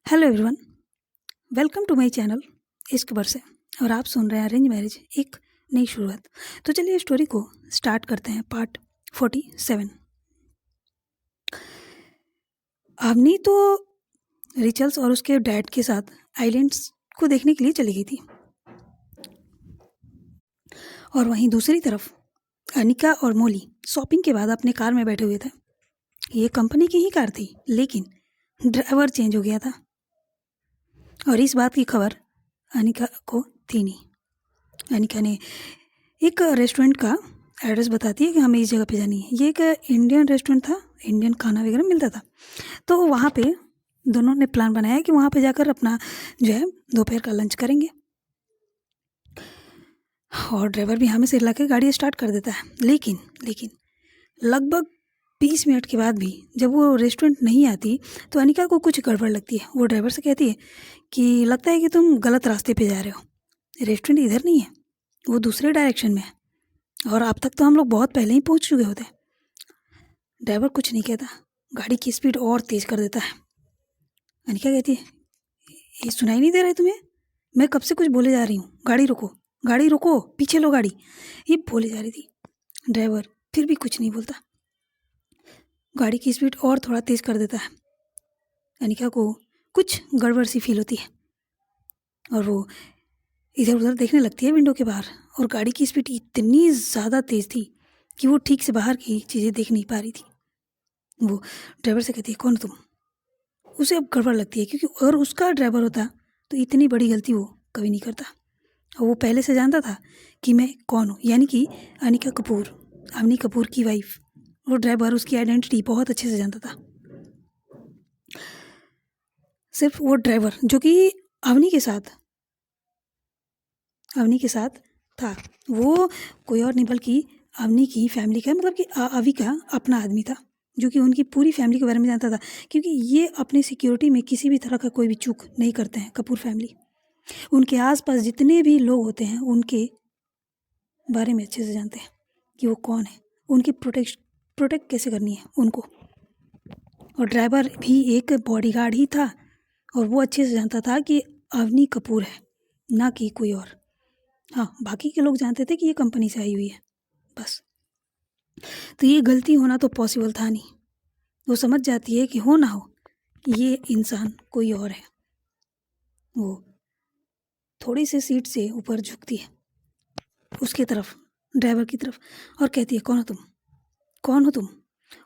Hello everyone, welcome to my channel Ishq Barse. और आप सुन रहे हैं अरेंज मैरिज एक नई शुरुआत। तो चलिए स्टोरी को स्टार्ट करते हैं। पार्ट 47। अवनी तो रिचल्स और उसके डैड के साथ आइलैंड्स को देखने के लिए चली गई थी, और वहीं दूसरी तरफ अनिका और मोली शॉपिंग के बाद अपने कार में बैठे हुए थे। ये कंपनी की ही कार थी, लेकिन ड्राइवर चेंज हो गया था, और इस बात की खबर अनिका को थी नहीं। अनिका ने एक रेस्टोरेंट का एड्रेस बताती है कि हमें इस जगह पे जानी है। ये एक इंडियन रेस्टोरेंट था, इंडियन खाना वगैरह मिलता था। तो वहाँ पे दोनों ने प्लान बनाया कि वहाँ पे जाकर अपना जो है दोपहर का लंच करेंगे। और ड्राइवर भी हमें सिर ला के गाड़ी स्टार्ट कर देता है। लेकिन लगभग 20 मिनट के बाद भी जब वो रेस्टोरेंट नहीं आती तो अनिका को कुछ गड़बड़ लगती है। वो ड्राइवर से कहती है कि लगता है कि तुम गलत रास्ते पे जा रहे हो, रेस्टोरेंट इधर नहीं है, वो दूसरे डायरेक्शन में है, और अब तक तो हम लोग बहुत पहले ही पहुंच चुके होते। ड्राइवर कुछ नहीं कहता, गाड़ी की स्पीड और तेज़ कर देता है। अनिका कहती है, ये सुनाई नहीं दे रहा है तुम्हें? मैं कब से कुछ बोले जा रही हूँ, गाड़ी रोको, पीछे लो गाड़ी, ये बोले जा रही थी। ड्राइवर फिर भी कुछ नहीं बोलता, गाड़ी की स्पीड और थोड़ा तेज़ कर देता है। अनिका को कुछ गड़बड़ सी फील होती है, और वो इधर उधर देखने लगती है विंडो के बाहर, और गाड़ी की स्पीड इतनी ज़्यादा तेज़ थी कि वो ठीक से बाहर की चीज़ें देख नहीं पा रही थी। वो ड्राइवर से कहती है, कौन तुम? उसे अब गड़बड़ लगती है, क्योंकि अगर उसका ड्राइवर होता तो इतनी बड़ी गलती वो कभी नहीं करता। और वो पहले से जानता था कि मैं कौन हूँ, यानी कि अनिका कपूर, अवनी कपूर की वाइफ। वो ड्राइवर उसकी आइडेंटिटी बहुत अच्छे से जानता था। सिर्फ वो ड्राइवर जो कि अवनी के साथ था, वो कोई और नहीं बल्कि अवनी की फैमिली का, मतलब कि अवि का अपना आदमी था, जो कि उनकी पूरी फैमिली के बारे में जानता था। क्योंकि ये अपनी सिक्योरिटी में किसी भी तरह का कोई भी चूक नहीं करते हैं। कपूर फैमिली उनके आसपास जितने भी लोग होते हैं उनके बारे में अच्छे से जानते हैं कि वो कौन है, उनकी प्रोटेक्ट कैसे करनी है उनको। और ड्राइवर भी एक बॉडीगार्ड ही था, और वो अच्छे से जानता था कि अवनी कपूर है, ना कि कोई और। हाँ, बाकी के लोग जानते थे कि ये कंपनी से आई हुई है, बस। तो ये गलती होना तो पॉसिबल था नहीं। वो समझ जाती है कि हो ना हो ये इंसान कोई और है। वो थोड़ी सी सीट से ऊपर झुकती है उसके तरफ, ड्राइवर की तरफ, और कहती है, कौन हो तुम?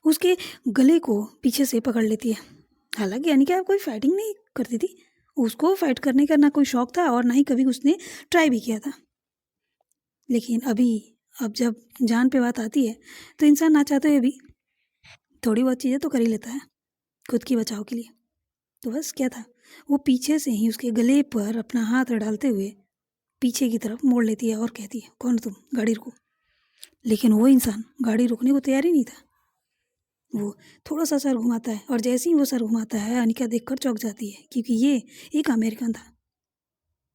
उसके गले को पीछे से पकड़ लेती है। हालांकि यानी कि आप कोई फाइटिंग नहीं करती थी, उसको फाइट करने का ना कोई शौक था और ना ही कभी उसने ट्राई भी किया था। लेकिन अब जब जान पे बात आती है तो इंसान ना चाहते हुए भी थोड़ी बहुत चीज़ें तो कर ही लेता है खुद की बचाव के लिए। तो बस क्या था, वो पीछे से ही उसके गले पर अपना हाथ डालते हुए पीछे की तरफ मोड़ लेती है और कहती है, कौन तुम? गाड़ी रोको। लेकिन वो इंसान गाड़ी रोकने को तैयार ही नहीं था। वो थोड़ा सा सर घुमाता है, और जैसे ही वो सर घुमाता है अनिका देखकर चौंक जाती है, क्योंकि ये एक अमेरिकन था।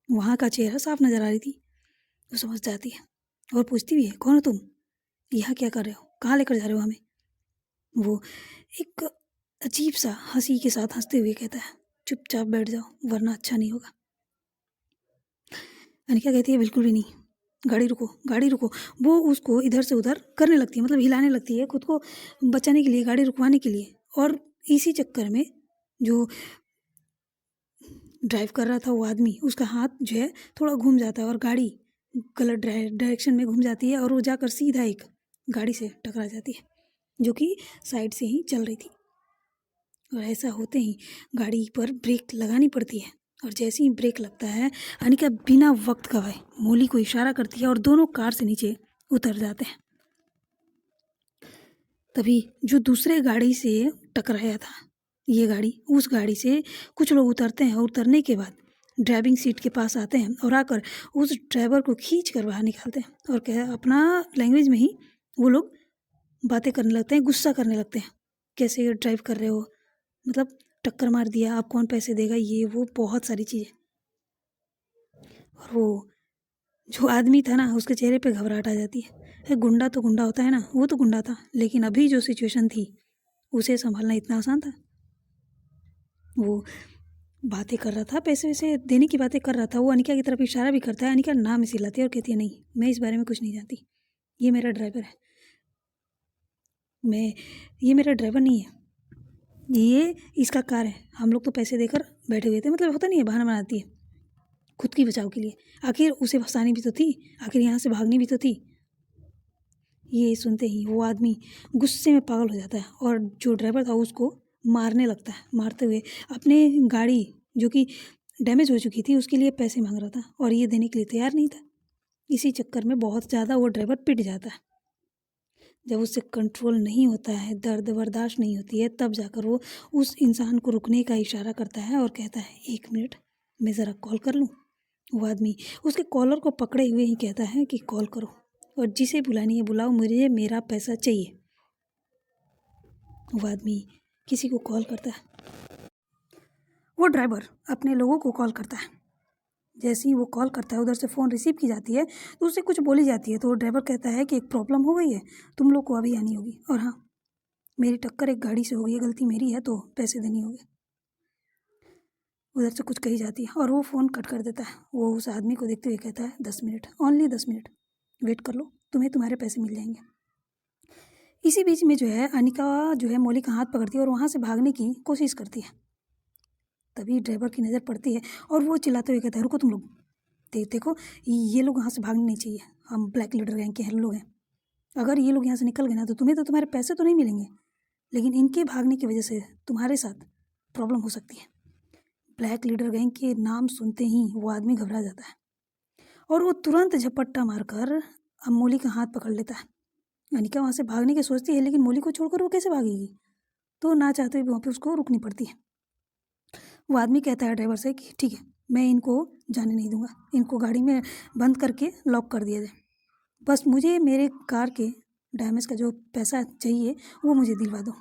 वहाँ का चेहरा साफ नज़र आ रही थी। वो समझ जाती है और पूछती भी है, कौन हो तुम? यहाँ क्या कर रहे हो? कहाँ लेकर जा रहे हो हमें? वो एक अजीब सा हंसी के साथ हंसते हुए कहता है, चुपचाप बैठ जाओ वरना अच्छा नहीं होगा। अनिका कहती है, बिल्कुल भी नहीं, गाड़ी रुको। वो उसको इधर से उधर करने लगती है, मतलब हिलाने लगती है खुद को बचाने के लिए, गाड़ी रुकवाने के लिए। और इसी चक्कर में जो ड्राइव कर रहा था वो आदमी, उसका हाथ जो है थोड़ा घूम जाता है और गाड़ी गलत डायरेक्शन में घूम जाती है, और वो जाकर सीधा एक गाड़ी से टकरा जाती है जो कि साइड से ही चल रही थी। और ऐसा होते ही गाड़ी पर ब्रेक लगानी पड़ती है, और जैसे ही ब्रेक लगता है अनिका बिना वक्त गवाए मोली को इशारा करती है और दोनों कार से नीचे उतर जाते हैं। तभी जो दूसरे गाड़ी से टकराया था ये गाड़ी, उस गाड़ी से कुछ लोग उतरते हैं, और उतरने के बाद ड्राइविंग सीट के पास आते हैं और आकर उस ड्राइवर को खींच कर बाहर निकालते हैं, और क्या अपना लैंग्वेज में ही वो लोग बातें करने लगते हैं, गुस्सा करने लगते हैं, कैसे ड्राइव कर रहे हो, मतलब टक्कर मार दिया, आप कौन पैसे देगा, ये वो बहुत सारी चीज़ें। और वो जो आदमी था ना, उसके चेहरे पे घबराहट आ जाती है। गुंडा तो गुंडा होता है ना, वो तो गुंडा था, लेकिन अभी जो सिचुएशन थी उसे संभालना इतना आसान था? वो बातें कर रहा था, पैसे वैसे देने की बातें कर रहा था। वो अनिका की तरफ इशारा भी करता है। अनिका नाम इसे लाती है और कहती है नहीं, मैं इस बारे में कुछ नहीं जानती, ये मेरा ड्राइवर है, ये मेरा ड्राइवर नहीं है, ये इसका कार है, हम लोग तो पैसे देकर बैठे हुए थे। मतलब होता नहीं है, बहाना बनाती है खुद की बचाव के लिए। आखिर उसे फंसानी भी तो थी, आखिर यहाँ से भागनी भी तो थी। ये सुनते ही वो आदमी गुस्से में पागल हो जाता है और जो ड्राइवर था उसको मारने लगता है। मारते हुए अपने गाड़ी जो कि डैमेज हो चुकी थी उसके लिए पैसे मांग रहा था और ये देने के लिए तैयार नहीं था। इसी चक्कर में बहुत ज़्यादा वो ड्राइवर पिट जाता है। जब उससे कंट्रोल नहीं होता है, दर्द बर्दाश्त नहीं होती है, तब जाकर वो उस इंसान को रुकने का इशारा करता है और कहता है 1 मिनट, मैं ज़रा कॉल कर लूँ। वो आदमी उसके कॉलर को पकड़े हुए ही कहता है कि कॉल करो और जिसे बुलानी है बुलाओ, मुझे मेरा पैसा चाहिए। वो आदमी किसी को कॉल करता है। वो ड्राइवर अपने लोगों को कॉल करता है। जैसे ही वो कॉल करता है, उधर से फ़ोन रिसीव की जाती है तो उससे कुछ बोली जाती है। तो वो ड्राइवर कहता है कि एक प्रॉब्लम हो गई है, तुम लोग को अभी आनी होगी, और हाँ, मेरी टक्कर एक गाड़ी से हो गई है, गलती मेरी है, तो पैसे देने होंगे। उधर से कुछ कही जाती है और वो फ़ोन कट कर देता है। वो उस आदमी को देखते हुए कहता है 10 मिनट, ओनली 10 मिनट वेट कर लो, तुम्हें तुम्हारे पैसे मिल जाएंगे। इसी बीच में जो है अनिका जो है मौली का हाथ पकड़ती है और वहाँ से भागने की कोशिश करती है। तभी ड्राइवर की नज़र पड़ती है और वो चिल्लाते हुए कहता है रुको तुम लोग, देखो ये लोग यहाँ से भागने नहीं चाहिए, हम ब्लैक लीडर गैंग के लोग हैं। अगर ये लोग यहाँ से निकल गए ना तो तुम्हें तो तुम्हारे पैसे तो नहीं मिलेंगे, लेकिन इनके भागने की वजह से तुम्हारे साथ प्रॉब्लम हो सकती है। ब्लैक लीडर गैंग के नाम सुनते ही वो आदमी घबरा जाता है और वो तुरंत झपट्टा मारकर अब मौली का हाथ पकड़ लेता है। अनिका वहाँ से भागने की सोचती है, लेकिन मौली को छोड़कर वो कैसे भागेगी, तो ना चाहते हुए वहाँ पे उसको रुकनी पड़ती है। वो आदमी कहता है ड्राइवर से कि ठीक है, मैं इनको जाने नहीं दूंगा, इनको गाड़ी में बंद करके लॉक कर दिया जाए, बस मुझे मेरे कार के डैमेज का जो पैसा चाहिए वो मुझे दिलवा दो।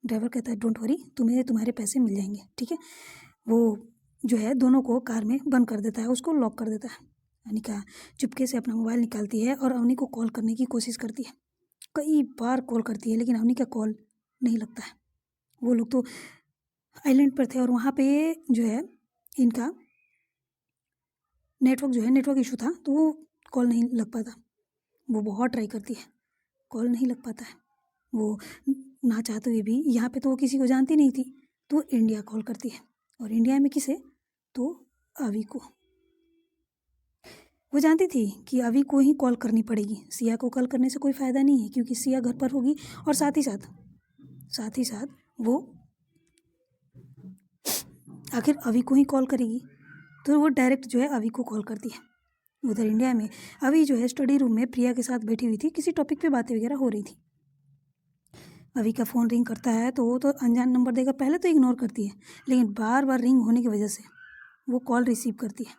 ड्राइवर कहता है डोंट वरी, तुम्हें तुम्हारे पैसे मिल जाएंगे, ठीक है। वो जो है दोनों को कार में बंद कर देता है, उसको लॉक कर देता है। अनिका चुपके से अपना मोबाइल निकालती है और अवनी को कॉल करने की कोशिश करती है। कई बार कॉल करती है लेकिन अवनी का कॉल नहीं लगता है। वो लोग तो आइलैंड पर थे और वहाँ पे जो है इनका नेटवर्क इशू था, तो वो कॉल नहीं लग पाता। वो बहुत ट्राई करती है, कॉल नहीं लग पाता है। वो ना चाहते हुए भी, यहाँ पे तो वो किसी को जानती नहीं थी, तो इंडिया कॉल करती है। और इंडिया में किसे, तो अवी को। वो जानती थी कि अवी को ही कॉल करनी पड़ेगी, सिया को कॉल करने से कोई फ़ायदा नहीं है क्योंकि सिया घर पर होगी और साथ ही साथ वो आखिर अवी को ही कॉल करेगी, तो वो डायरेक्ट जो है अवी को कॉल करती है। उधर इंडिया में अवी जो है स्टडी रूम में प्रिया के साथ बैठी हुई थी, किसी टॉपिक पे बातें वगैरह हो रही थी। अवी का फ़ोन रिंग करता है तो वो तो अनजान नंबर देकर पहले तो इग्नोर करती है, लेकिन बार बार रिंग होने की वजह से वो कॉल रिसीव करती है।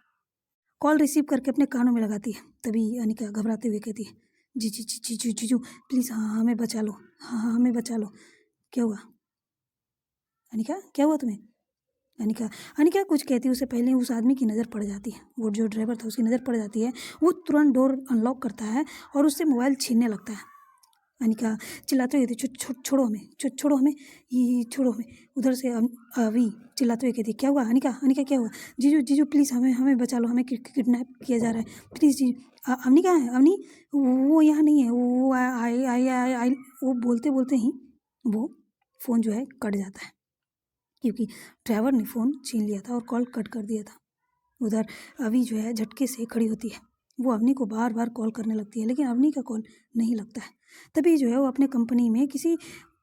कॉल रिसीव करके अपने कानों में लगाती है। तभी अनिका घबराते हुए कहती है जी जी जी जी जी जी प्लीज़, हाँ हमें बचा लो, हाँ हमें बचा लो। क्या हुआ अनिका, क्या हुआ तुम्हें? अनिका कुछ कहती उससे पहले उस आदमी की नज़र पड़ जाती है। वो जो ड्राइवर था उसकी नज़र पड़ जाती है। वो तुरंत डोर अनलॉक करता है और उससे मोबाइल छीनने लगता है। अनिका चिल्लाते हुए कहती छोड़ो हमें, छोड़ो हमें, ये छोड़ो हमें। उधर से अभी चिल्लाते हुए कहती क्या हुआ अनिका क्या हुआ? जीजू प्लीज़ हमें बचा लो, हमें किडनैप किया जा रहा है, प्लीज़ जी। अवनी कहाँ है? अवनी वो यहाँ नहीं है, वो आई। वो बोलते बोलते ही वो फ़ोन जो है कट जाता है क्योंकि ड्राइवर ने फ़ोन छीन लिया था और कॉल कट कर दिया था। उधर अवी जो है झटके से खड़ी होती है। वो अवनी को बार बार कॉल करने लगती है लेकिन अवनी का कॉल नहीं लगता है। तभी जो है वो अपने कंपनी में किसी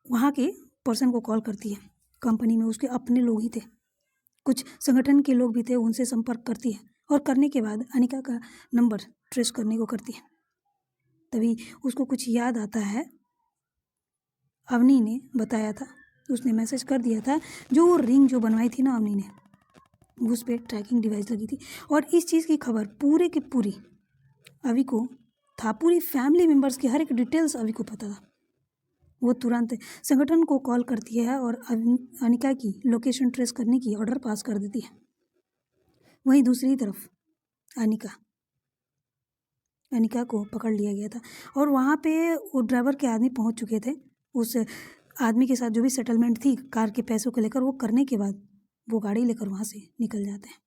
वहाँ के पर्सन को कॉल करती है। कंपनी में उसके अपने लोग ही थे, कुछ संगठन के लोग भी थे, उनसे संपर्क करती है और करने के बाद अनिका का नंबर ट्रेस करने को करती है। तभी उसको कुछ याद आता है, अवनी ने बताया था, उसने मैसेज कर दिया था, जो वो रिंग जो बनवाई थी ना अवनी ने, उस पर ट्रैकिंग डिवाइस लगी थी और इस चीज़ की खबर पूरे की पूरी अवी को था। पूरी फैमिली मेम्बर्स की हर एक डिटेल्स अवी को पता था। वो तुरंत संगठन को कॉल करती है और अनिका की लोकेशन ट्रेस करने की ऑर्डर पास कर देती है। वहीं दूसरी तरफ अनिका को पकड़ लिया गया था और वहाँ पे वो ड्राइवर के आदमी पहुँच चुके थे। उस आदमी के साथ जो भी सेटलमेंट थी कार के पैसों को लेकर, वो करने के बाद वो गाड़ी लेकर वहाँ से निकल जाते हैं।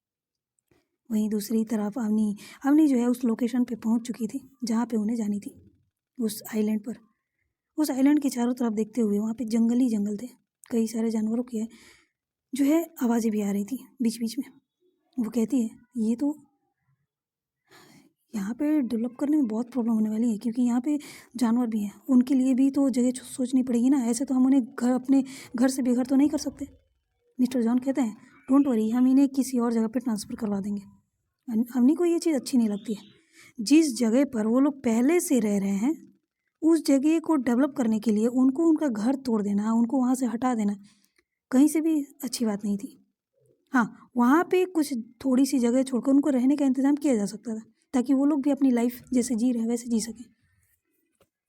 वहीं दूसरी तरफ अवनी जो है उस लोकेशन पे पहुँच चुकी थी जहाँ पे उन्हें जानी थी, उस आइलैंड पर। उस आइलैंड के चारों तरफ देखते हुए वहाँ पे जंगल ही जंगल थे। कई सारे जानवरों की जो है आवाज़ें भी आ रही थी बीच बीच में। वो कहती है ये तो यहाँ पे डेवलप करने में बहुत प्रॉब्लम होने वाली है, क्योंकि यहाँ पे जानवर भी हैं, उनके लिए भी तो जगह सोचनी पड़ेगी ना। ऐसे तो हम उन्हें अपने घर से बेघर तो नहीं कर सकते। मिस्टर जॉन कहते हैं डोंट वरी, हम इन्हें किसी और जगह पे ट्रांसफ़र करवा देंगे। अवनी को ये चीज़ अच्छी नहीं लगती है। जिस जगह पर वो लोग पहले से रह रहे हैं उस जगह को डेवलप करने के लिए उनको उनका घर तोड़ देना, उनको वहाँ से हटा देना कहीं से भी अच्छी बात नहीं थी। हाँ, वहाँ पे कुछ थोड़ी सी जगह छोड़कर उनको रहने का इंतज़ाम किया जा सकता था, ताकि वो लोग भी अपनी लाइफ जैसे जी रहे वैसे जी सकें।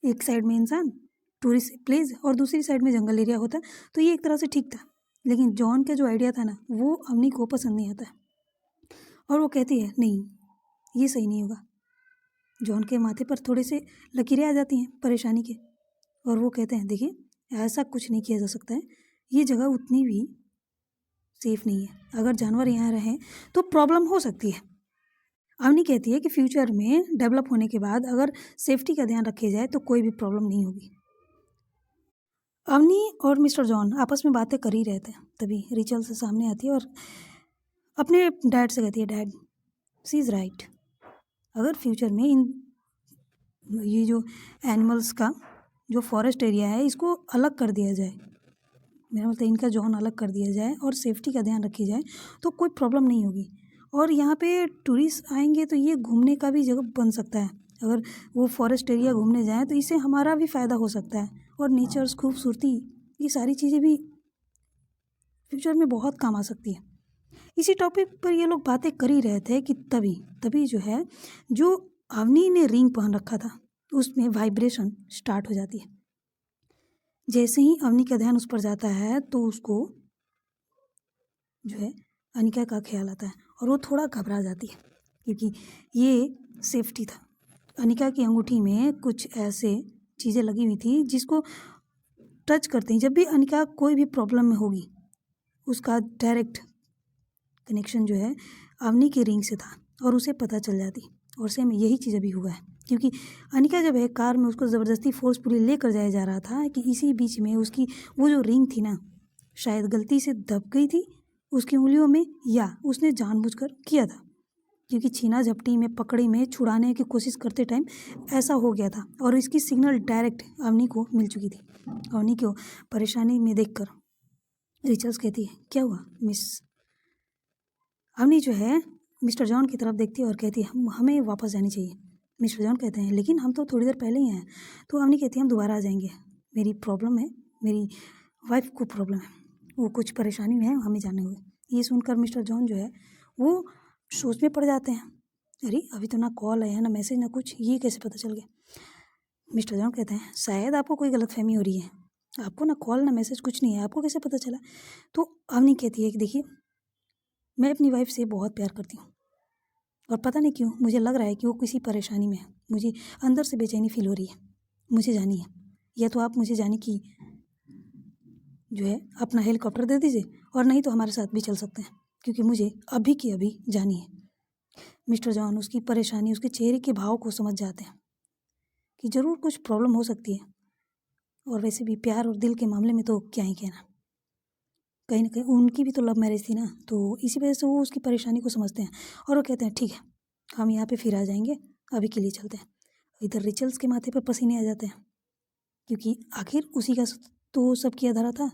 एक साइड में इंसान टूरिस्ट प्लेस और दूसरी साइड में जंगल एरिया होता तो ये एक तरह से ठीक था। लेकिन जॉन का जो आइडिया था ना वो अवनी को पसंद नहीं आता और वो कहती है नहीं, ये सही नहीं होगा। जॉन के माथे पर थोड़े से लकीरें आ जाती हैं परेशानी के, और वो कहते हैं देखिए ऐसा कुछ नहीं किया जा सकता है, ये जगह उतनी भी सेफ़ नहीं है। अगर जानवर यहाँ रहें तो प्रॉब्लम हो सकती है। अवनी कहती है कि फ्यूचर में डेवलप होने के बाद अगर सेफ्टी का ध्यान रखा जाए तो कोई भी प्रॉब्लम नहीं होगी। अवनी और मिस्टर जॉन आपस में बातें कर ही रहे थे, तभी रिचल से सामने आती है और अपने डैड से कहती है डैड शी इज़ राइट, अगर फ्यूचर में ये जो एनिमल्स का जो फॉरेस्ट एरिया है इसको अलग कर दिया जाए, मेरा मतलब इनका जोन अलग कर दिया जाए और सेफ्टी का ध्यान रखी जाए तो कोई प्रॉब्लम नहीं होगी। और यहाँ पे टूरिस्ट आएंगे तो ये घूमने का भी जगह बन सकता है। अगर वो फॉरेस्ट एरिया घूमने जाएँ तो इससे हमारा भी फ़ायदा हो सकता है, और नेचर्स खूबसूरती ये सारी चीज़ें भी फ्यूचर में बहुत काम आ सकती है। इसी टॉपिक पर ये लोग बातें कर ही रहे थे कि तभी जो है जो अवनी ने रिंग पहन रखा था उसमें वाइब्रेशन स्टार्ट हो जाती है। जैसे ही अवनी का ध्यान उस पर जाता है तो उसको जो है अनिका का ख्याल आता है और वो थोड़ा घबरा जाती है, क्योंकि ये सेफ्टी था। अनिका की अंगूठी में कुछ ऐसे चीज़ें लगी हुई थी जिसको टच करते ही जब भी अनिका कोई भी प्रॉब्लम में होगी उसका डायरेक्ट कनेक्शन जो है अवनी के रिंग से था और उसे पता चल जाती। और सेम यही चीज़ अभी हुआ है, क्योंकि अनिका जब है कार में उसको ज़बरदस्ती फोर्सफुली लेकर जाया जा रहा था कि इसी बीच में उसकी वो जो रिंग थी ना शायद गलती से दब गई थी उसकी उंगलियों में, या उसने जानबूझकर किया था, क्योंकि छीना झपटी में पकड़ी में छुड़ाने की कोशिश करते टाइम ऐसा हो गया था और इसकी सिग्नल डायरेक्ट अवनी को मिल चुकी थी। अवनी को परेशानी में देखकर रिचर्स कहती है क्या हुआ मिस। अवनी जो है मिस्टर जॉन की तरफ देखती है और कहती है हमें वापस जानी चाहिए। मिस्टर जॉन कहते हैं लेकिन हम तो थोड़ी देर पहले ही आए। तो अवनी कहती है हम दोबारा आ जाएंगे, मेरी प्रॉब्लम है, मेरी वाइफ को प्रॉब्लम है, वो कुछ परेशानी में है, हमें जाने हुए। ये सुनकर मिस्टर जॉन जो है वो सोच में पड़ जाते हैं, अरे अभी तो ना कॉल आया ना मैसेज ना कुछ, ये कैसे पता चल गया। मिस्टर जॉन कहते हैं शायद आपको कोई गलतफहमी हो रही है, आपको ना कॉल ना मैसेज कुछ नहीं है, आपको कैसे पता चला। तो अवनी कहती है कि देखिए मैं अपनी वाइफ से बहुत प्यार करती हूँ और पता नहीं क्यों मुझे लग रहा है कि वो किसी परेशानी में है, मुझे अंदर से बेचैनी फील हो रही है, मुझे जानी है। या तो आप मुझे जाने की जो है अपना हेलीकॉप्टर दे दीजिए और नहीं तो हमारे साथ भी चल सकते हैं, क्योंकि मुझे अभी की अभी जानी है। मिस्टर जॉन उसकी परेशानी उसके चेहरे के भाव को समझ जाते हैं कि ज़रूर कुछ प्रॉब्लम हो सकती है, और वैसे भी प्यार और दिल के मामले में तो क्या ही कहना, कहीं ना कहीं उनकी भी तो लव मैरिज थी ना, तो इसी वजह से वो उसकी परेशानी को समझते हैं और वो कहते हैं ठीक है हम यहाँ पे फिर आ जाएंगे, अभी के लिए चलते हैं। इधर रिचल्स के माथे पर पसीने आ जाते हैं, क्योंकि आखिर उसी का तो सब किया धरा था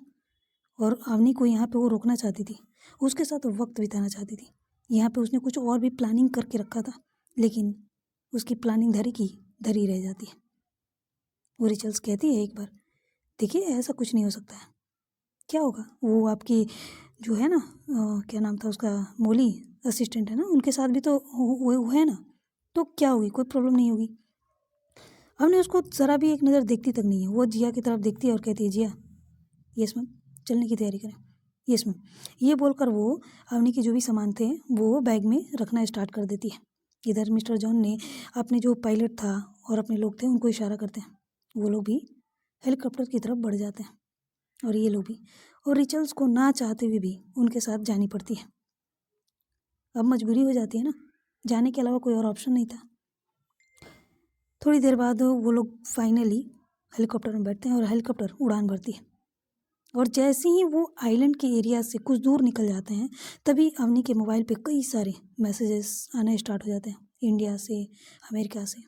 और अवनी को यहाँ पे वो रोकना चाहती थी, उसके साथ वक्त बिताना चाहती थी। यहाँ पे उसने कुछ और भी प्लानिंग करके रखा था, लेकिन उसकी प्लानिंग धरी की धरी रह जाती है। वो रिचल्स कहती है एक बार देखिए ऐसा कुछ नहीं हो सकता है, क्या होगा, वो आपकी जो है ना क्या नाम था उसका, मोली असिस्टेंट है ना, उनके साथ भी तो वो है ना, तो क्या होगी, कोई प्रॉब्लम नहीं होगी। हमने उसको ज़रा भी एक नज़र देखती तक नहीं है, वो जिया की तरफ देखती है और कहती है जिया यस मैम चलने की तैयारी करें। यस मैम, ये बोलकर वो अवनी के जो भी सामान थे वो बैग में रखना स्टार्ट कर देती है। इधर मिस्टर जॉन ने अपने जो पायलट था और अपने लोग थे उनको इशारा करते हैं, वो लोग भी हेलीकॉप्टर की तरफ बढ़ जाते हैं और ये लोग भी, और रिचल्स को ना चाहते हुए भी उनके साथ जानी पड़ती है। अब मजबूरी हो जाती है ना, जाने के अलावा कोई और ऑप्शन नहीं था। थोड़ी देर बाद वो लोग फाइनली हेलीकॉप्टर में बैठते हैं और हेलीकॉप्टर उड़ान भरती है। और जैसे ही वो आइलैंड के एरिया से कुछ दूर निकल जाते हैं तभी अवनी के मोबाइल पे कई सारे मैसेजेस आना स्टार्ट हो जाते हैं, इंडिया से, अमेरिका से,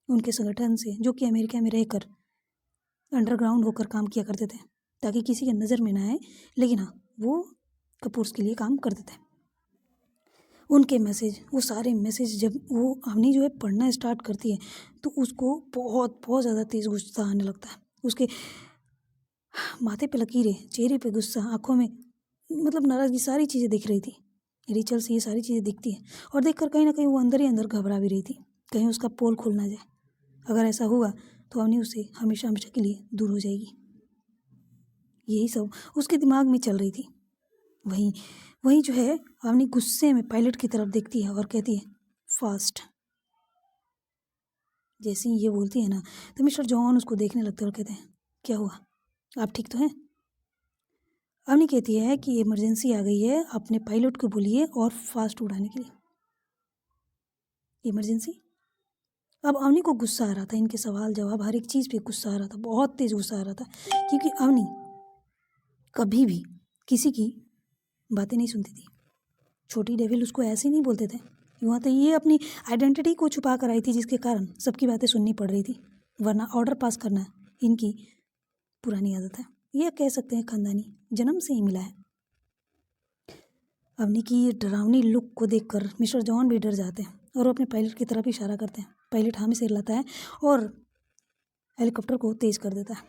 उनके संगठन से, जो कि अमेरिका में रहकर अंडरग्राउंड होकर काम किया करते थे ताकि किसी के नज़र में ना आए, लेकिन हाँ वो कपूर्स के लिए काम करते थे। उनके मैसेज, वो सारे मैसेज जब वो अवनी जो है पढ़ना स्टार्ट करती है तो उसको बहुत बहुत ज़्यादा तेज़ गुस्सा आने लगता है। उसके माथे पे लकीरें, चेहरे पे गुस्सा, आंखों में मतलब नाराज़गी, सारी चीज़ें दिख रही थी। रिचल से ये सारी चीज़ें दिखती हैं और देखकर कहीं ना कहीं वो अंदर ही अंदर घबरा भी रही थी, कहीं उसका पोल खुल ना जाए। अगर ऐसा हुआ तो अवनी उससे हमेशा हमेशा के लिए दूर हो जाएगी। यही सब उसके दिमाग में चल रही थी। वहीं वहीं जो है अवनी गुस्से में पायलट की तरफ देखती है और कहती है फास्ट। जैसे ही ये बोलती है ना तो मिस्टर जॉन उसको देखने लगते हैं और कहते हैं क्या हुआ, आप ठीक तो हैं? अवनी कहती है कि इमरजेंसी आ गई है, अपने पायलट को बोलिए और फास्ट उड़ाने के लिए। इमरजेंसी? अब अवनी को गुस्सा आ रहा था, इनके सवाल जवाब हर एक चीज़ पे गुस्सा आ रहा था, बहुत तेज़ गुस्सा आ रहा था, क्योंकि अवनी कभी भी किसी की बातें नहीं सुनती थी। छोटी डेविल उसको ऐसे नहीं बोलते थे, वहाँ तो ये अपनी आइडेंटिटी को छुपा कर आई थी जिसके कारण सबकी बातें सुननी पड़ रही थी, वरना ऑर्डर पास करना इनकी पुरानी आदत है। ये कह सकते हैं खानदानी, जन्म से ही मिला है। अवनी की ये डरावनी लुक को देखकर मिस्टर जॉन भी डर जाते हैं और वो अपने पायलट की तरफ इशारा करते हैं। पायलट हामी से हिलाता है और हेलीकॉप्टर को तेज़ कर देता है।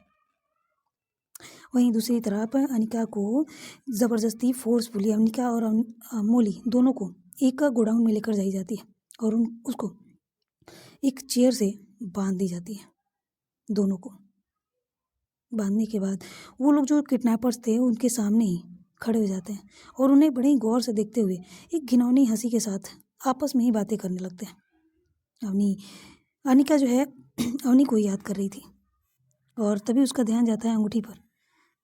वहीं दूसरी तरफ अनिका को ज़बरदस्ती फोर्सफुली अनिका और मोली दोनों को एक गोडाउन में लेकर जाई जाती है और उसको एक चेयर से बांध दी जाती है। दोनों को बांधने के बाद वो लोग जो किडनैपर्स थे उनके सामने ही खड़े हो जाते हैं और उन्हें बड़े ही गौर से देखते हुए एक घिनौनी हंसी के साथ आपस में ही बातें करने लगते हैं। अनिका जो है अवनी को याद कर रही थी और तभी उसका ध्यान जाता है अंगूठी पर।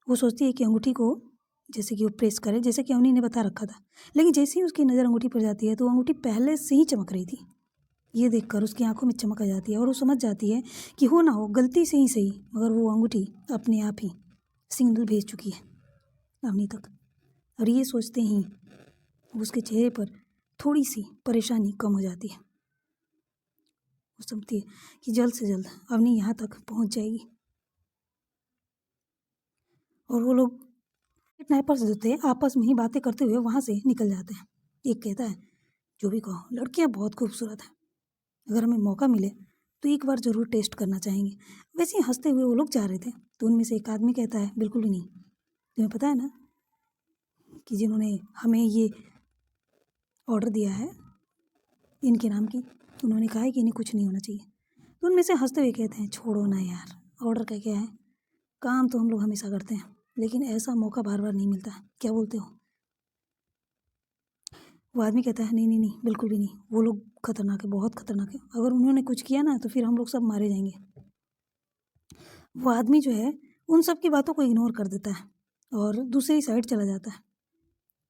वो सोचती है कि अंगूठी को जैसे कि वो प्रेस करे, जैसे कि अवनी ने बता रखा था, लेकिन जैसे ही उसकी नज़र अंगूठी पर जाती है तो अंगूठी पहले से ही चमक रही थी। ये देखकर उसकी आंखों में चमक आ जाती है और वो समझ जाती है कि हो ना हो गलती से ही सही, मगर वो अंगूठी अपने आप ही सिग्नल भेज चुकी है अवनी तक। और ये सोचते ही उसके चेहरे पर थोड़ी सी परेशानी कम हो जाती है। वो समझती है कि जल्द से जल्द अवनी यहाँ तक पहुँच जाएगी। और वो लोग किडनैपर्स जो थे आपस में ही बातें करते हुए वहाँ से निकल जाते हैं। एक कहता है जो भी कहो लड़कियाँ बहुत खूबसूरत हैं, अगर हमें मौका मिले तो एक बार ज़रूर टेस्ट करना चाहेंगे। वैसे ही हंसते हुए वो लोग जा रहे थे तो उनमें से एक आदमी कहता है बिल्कुल भी नहीं, तुम्हें पता है ना कि जिन्होंने हमें ये ऑर्डर दिया है इनके नाम की, उन्होंने कहा है कि इन्हें कुछ नहीं होना चाहिए। तो उनमें से हंसते हुए कहते हैं छोड़ो ना यार, ऑर्डर का क्या है, काम तो हम लोग हमेशा करते हैं लेकिन ऐसा मौका बार बार नहीं मिलता, क्या बोलते हो? वो आदमी कहता है नहीं नहीं नहीं बिल्कुल भी नहीं, वो लोग खतरनाक है, बहुत खतरनाक है, अगर उन्होंने कुछ किया ना तो फिर हम लोग सब मारे जाएंगे। वो आदमी जो है उन सब की बातों को इग्नोर कर देता है और दूसरी साइड चला जाता है।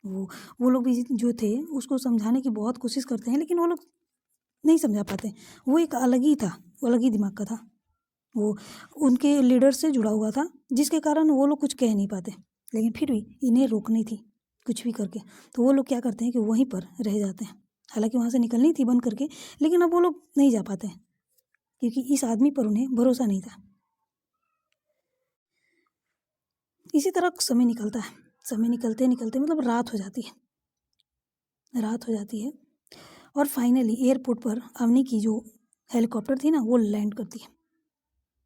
वो लोग भी जो थे उसको समझाने की बहुत कोशिश करते हैं लेकिन वो लोग नहीं समझा पाते। वो एक अलग ही था, वो अलग ही दिमाग का था, वो उनके लीडर से जुड़ा हुआ था जिसके कारण वो लोग कुछ कह नहीं पाते, लेकिन फिर भी इन्हें रोकनी थी कुछ भी करके। तो वो लोग क्या करते हैं कि वहीं पर रह जाते हैं, हालांकि वहाँ से निकलनी थी बंद करके, लेकिन अब वो लोग नहीं जा पाते हैं क्योंकि इस आदमी पर उन्हें भरोसा नहीं था। इसी तरह समय निकलता है, समय निकलते निकलते मतलब रात हो जाती है और फाइनली एयरपोर्ट पर अवनी की जो हेलीकॉप्टर थी ना वो लैंड करती है।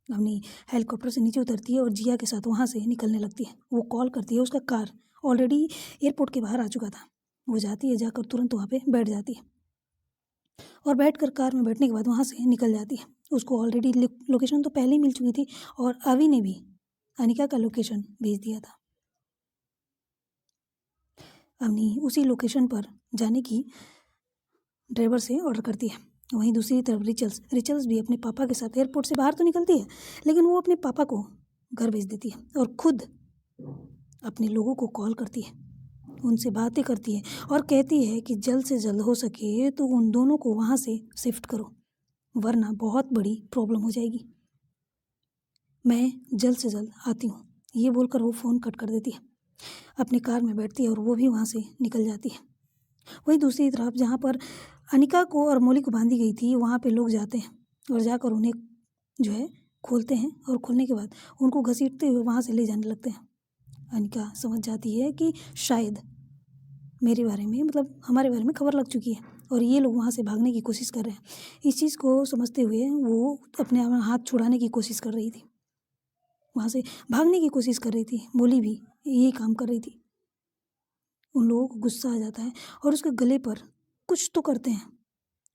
अवनी हेलीकॉप्टर से नीचे उतरती है और जिया के साथ वहाँ से निकलने लगती है। वो कॉल करती है, उसका कार ऑलरेडी एयरपोर्ट के बाहर आ चुका था। वो जाती है, जाकर तुरंत वहाँ पे बैठ जाती है और बैठकर कार में बैठने के बाद वहाँ से निकल जाती है। उसको ऑलरेडी लोकेशन तो पहले ही मिल चुकी थी और अवि ने भी अनिका का लोकेशन भेज दिया था। अवनी उसी लोकेशन पर जाने की ड्राइवर से ऑर्डर करती है। वहीं दूसरी तरफ रिचल्स भी अपने पापा के साथ एयरपोर्ट से बाहर तो निकलती है लेकिन वो अपने पापा को घर भेज देती है और खुद अपने लोगों को कॉल करती है, उनसे बातें करती है और कहती है कि जल्द से जल्द हो सके तो उन दोनों को वहाँ से शिफ्ट करो, वरना बहुत बड़ी प्रॉब्लम हो जाएगी। मैं जल्द से जल्द आती हूँ, ये बोलकर वो फ़ोन कट कर देती है, अपनी कार में बैठती है और वो भी वहाँ से निकल जाती है। वहीं दूसरी तरफ जहाँ पर अनिका को और मौली को बांधी गई थी, वहाँ पे लोग जाते हैं और जाकर उन्हें जो है खोलते हैं और खोलने के बाद उनको घसीटते हुए वहाँ से ले जाने लगते हैं। अनिका समझ जाती है कि शायद मेरे बारे में मतलब हमारे बारे में खबर लग चुकी है और ये लोग वहाँ से भागने की कोशिश कर रहे हैं। इस चीज़ को समझते हुए वो अपने हाथ छुड़ाने की कोशिश कर रही थी, वहाँ से भागने की कोशिश कर रही थी। मौली भी यही काम कर रही थी। उन लोगों को गुस्सा आ जाता है और उसके गले पर कुछ तो करते हैं,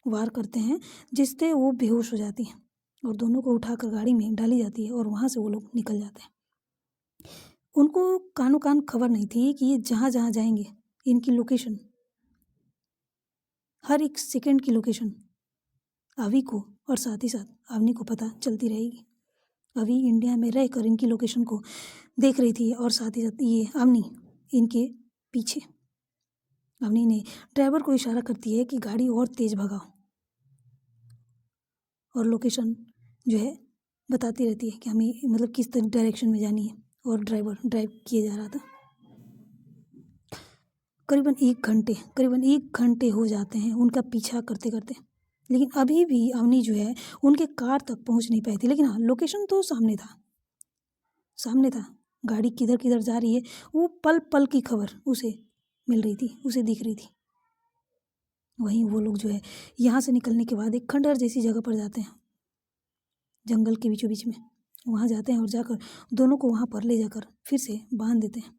वार करते हैं, जिससे वो बेहोश हो जाती हैं और दोनों को उठाकर गाड़ी में डाली जाती है और वहाँ से वो लोग निकल जाते हैं। उनको कानो कान खबर नहीं थी कि ये जहाँ जहाँ जाएंगे इनकी लोकेशन, हर एक सेकंड की लोकेशन अवी को और साथ ही साथ अवनी को पता चलती रहेगी। अवी इंडिया में रहकर इनकी लोकेशन को देख रही थी और साथ ही साथ ये अवनी इनके पीछे। अवनी ने ड्राइवर को इशारा करती है कि गाड़ी और तेज़ भगाओ और लोकेशन जो है बताती रहती है कि हमें मतलब किस डायरेक्शन में जानी है और ड्राइवर ड्राइव किए जा रहा था। करीबन एक घंटे हो जाते हैं उनका पीछा करते करते, लेकिन अभी भी अवनी जो है उनके कार तक पहुंच नहीं पाई थी। लेकिन हाँ, लोकेशन तो सामने था। गाड़ी किधर किधर जा रही है वो पल पल की खबर उसे मिल रही थी, उसे दिख रही थी। वहीं वो लोग जो है यहाँ से निकलने के बाद एक खंडहर जैसी जगह पर जाते हैं, जंगल के बीचों बीच में वहाँ जाते हैं और जाकर दोनों को वहाँ पर ले जाकर फिर से बांध देते हैं।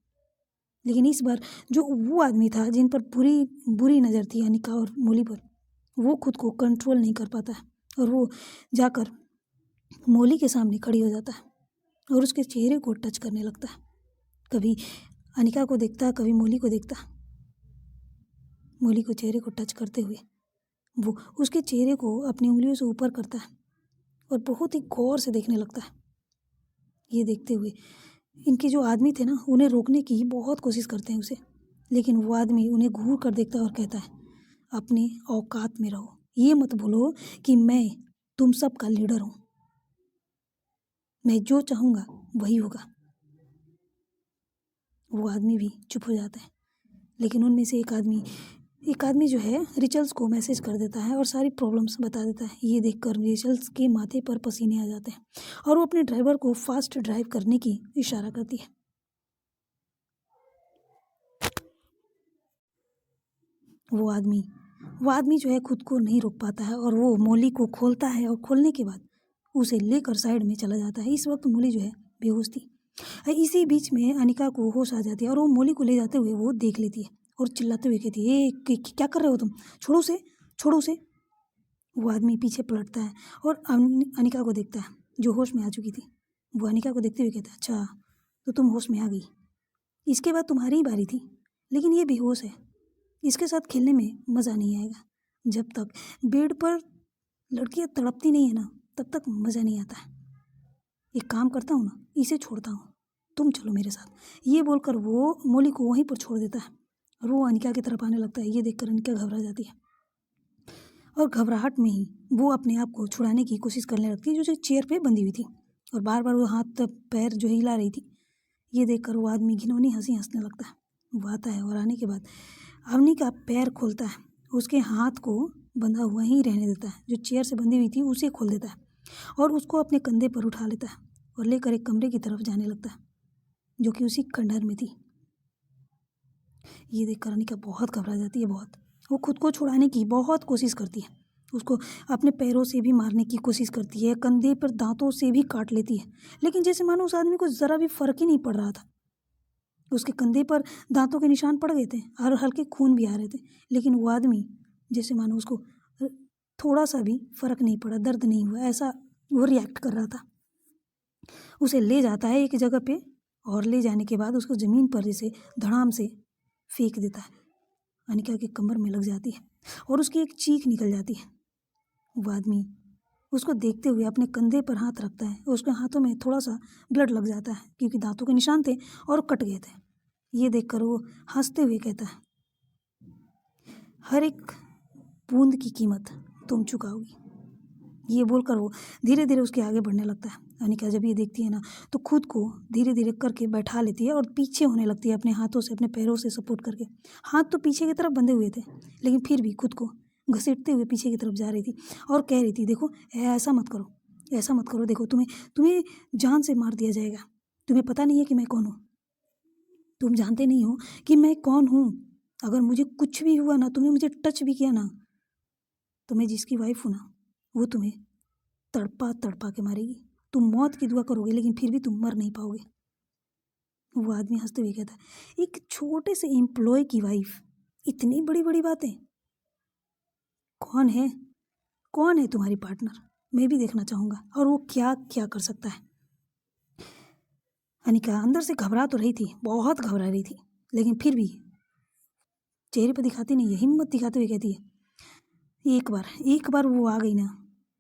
लेकिन इस बार जो वो आदमी था जिन पर बुरी नज़र थी अनिका और मौली पर, वो खुद को कंट्रोल नहीं कर पाता है और वो जाकर मौली के सामने खड़ी हो जाता है और उसके चेहरे को टच करने लगता है। कभी अनिका को देखता, कभी मौली को देखता। मौली को चेहरे को टच करते हुए वो उसके चेहरे को अपनी उंगलियों से ऊपर करता है और बहुत ही गौर से देखने लगता है। ये देखते हुए इनके जो आदमी थे ना, उन्हें रोकने की बहुत कोशिश करते हैं उसे, लेकिन वो आदमी उन्हें घूर कर देखता है और कहता है, अपने औकात में रहो, ये मत भूलो कि मैं तुम सब का लीडर हूँ, मैं जो चाहूँगा वही होगा। वो आदमी भी चुप हो जाता है, लेकिन उनमें से एक आदमी जो है रिचल्स को मैसेज कर देता है और सारी प्रॉब्लम्स बता देता है। ये देखकर रिचल्स के माथे पर पसीने आ जाते हैं और वो अपने ड्राइवर को फास्ट ड्राइव करने की इशारा करती है। वो आदमी जो है खुद को नहीं रोक पाता है और वो मौली को खोलता है और खोलने के बाद उसे लेकर साइड में चला जाता है। इस वक्त मौली जो है बेहोश थी। इसी बीच में अनिका को होश आ जाती है और वो मौली को ले जाते हुए वो देख लेती है और चिल्लाते हुए कहती है, क्या कर रहे हो तुम, छोड़ो उसे। वो आदमी पीछे पलटता है और अनिका को देखता है जो होश में आ चुकी थी। वो अनिका को देखते हुए कहता है, अच्छा तो तुम होश में आ गई, इसके बाद तुम्हारी ही बारी थी, लेकिन ये बेहोश है, इसके साथ खेलने में मज़ा नहीं आएगा। जब तक बेड पर लड़कियाँ तड़पती नहीं है ना, तब तक मज़ा नहीं आता है। एक काम करता हूँ ना, इसे छोड़ता हूँ, तुम चलो मेरे साथ। ये बोलकर वो मौली को वहीं पर छोड़ देता है और वो अनिका की तरफ आने लगता है। ये देखकर अनिका घबरा जाती है और घबराहट में ही वो अपने आप को छुड़ाने की कोशिश करने लगती है, जो चेयर पे बंधी हुई थी और बार बार वो हाथ पैर जो हिला रही थी। ये देखकर वो आदमी घिनौनी हंसी हंसने लगता है। वो आता है और आने के बाद अवनी का पैर खोलता है, उसके हाथ को बंधा हुआ ही रहने देता है, जो चेयर से बंधी हुई थी उसे खोल देता है और उसको अपने कंधे पर उठा लेता है और लेकर एक कमरे की तरफ जाने लगता है जो कि उसी खंडहर में थी। ये देखकर अनिका बहुत घबरा जाती है, बहुत। वो खुद को छुड़ाने की बहुत कोशिश करती है, उसको अपने पैरों से भी मारने की कोशिश करती है, कंधे पर दांतों से भी काट लेती है, लेकिन जैसे मानो उस आदमी को ज़रा भी फर्क ही नहीं पड़ रहा था। उसके कंधे पर दांतों के निशान पड़ गए थे और हल्के खून भी आ रहे थे, लेकिन वो आदमी जैसे मानो उसको थोड़ा सा भी फर्क नहीं पड़ा, दर्द नहीं हुआ, ऐसा वो रिएक्ट कर रहा था। उसे ले जाता है एक जगह पे और ले जाने के बाद उसको ज़मीन पर जैसे धड़ाम से फेंक देता है। अनिका के कमर में लग जाती है और उसकी एक चीख निकल जाती है। वो आदमी उसको देखते हुए अपने कंधे पर हाथ रखता है और उसके हाथों में थोड़ा सा ब्लड लग जाता है क्योंकि दांतों के निशान थे और कट गए थे। ये देखकर वो हंसते हुए कहता है, हर एक बूंद की कीमत तुम चुकाओगी। ये बोलकर वो धीरे धीरे उसके आगे बढ़ने लगता है। अनिका जब ये देखती है ना तो खुद को धीरे धीरे करके बैठा लेती है और पीछे होने लगती है, अपने हाथों से, अपने पैरों से सपोर्ट करके। हाथ तो पीछे की तरफ बंधे हुए थे, लेकिन फिर भी खुद को घसीटते हुए पीछे की तरफ जा रही थी और कह रही थी, देखो ऐसा मत करो, ऐसा मत करो, देखो तुम्हें तुम्हें जान से मार दिया जाएगा। तुम्हें पता नहीं है कि मैं कौन हूँ, तुम जानते नहीं हो कि मैं कौन हूँ। अगर मुझे कुछ भी हुआ ना, तुमने मुझे टच भी किया ना, तो मैं जिसकी वाइफ हूँ ना, वो तुम्हें तड़पा तड़पा के मारेगी। तुम मौत की दुआ करोगे लेकिन फिर भी तुम मर नहीं पाओगे। वो आदमी हंसते हुए कहता है, एक छोटे से एम्प्लॉय की वाइफ, इतनी बड़ी बड़ी बातें। कौन है, कौन है तुम्हारी पार्टनर, मैं भी देखना चाहूँगा, और वो क्या क्या कर सकता है। अनिका अंदर से घबरा तो रही थी, बहुत घबरा रही थी, लेकिन फिर भी चेहरे पर दिखाती नहीं है, हिम्मत दिखाते हुए कहती है, एक बार वो आ गई ना